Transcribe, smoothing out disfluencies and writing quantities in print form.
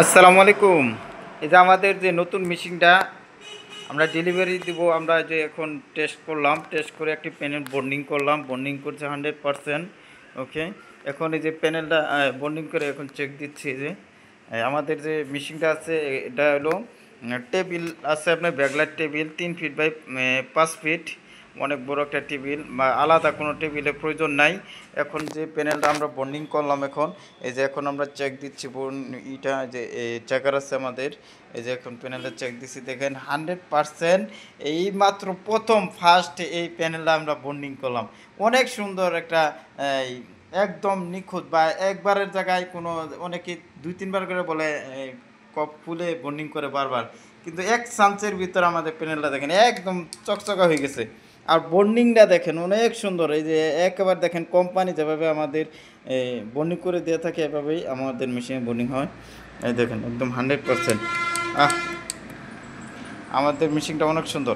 আসসালামু আলাইকুম। এই যে আমাদের যে নতুন মেশিনটা আমরা ডেলিভারি দিব, আমরা যে এখন টেস্ট করলাম, টেস্ট করে একটি প্যানেল বন্ডিং করলাম, বন্ডিং করছে 100%। ওকে, এখন এই যে প্যানেলটা বন্ডিং করে এখন চেক দিচ্ছি যে আমাদের যে মেশিনটা আছে এটা হলো টেবিল আছে আপনার backlight table 3 feet by 5 feet, অনেক বড় একটা টেবিল, বা আলাদা কোনো টেবিলের প্রয়োজন নাই। এখন যে প্যানেলটা আমরা বন্ডিং করলাম, এখন এই যে এখন আমরা চেক দিচ্ছি ইটা যে চেকার আছে আমাদের, এই যে এখন প্যানেলটা চেক দিচ্ছি, দেখেন 100%। এই মাত্র প্রথম ফার্স্ট এই প্যানেলটা আমরা বন্ডিং করলাম, অনেক সুন্দর একটা একদম নিখুঁত, বা একবারের জায়গায় কোনো অনেকে 2-3 বার করে বলে কপ ফুলে বন্ডিং করে বারবার, কিন্তু এক চান্সের ভিতর আমাদের প্যানেলটা দেখেন একদম চকচকা হয়ে গেছে। আর বন্ডিংটা দেখেন অনেক সুন্দর, এই যে একেবারে দেখেন কোম্পানি যেভাবে আমাদের বন্ডিং করে দিয়ে থাকে এভাবেই আমাদের মেশিনে বন্ডিং হয়। এই দেখেন একদম 100%। আমাদের মেশিনটা অনেক সুন্দর।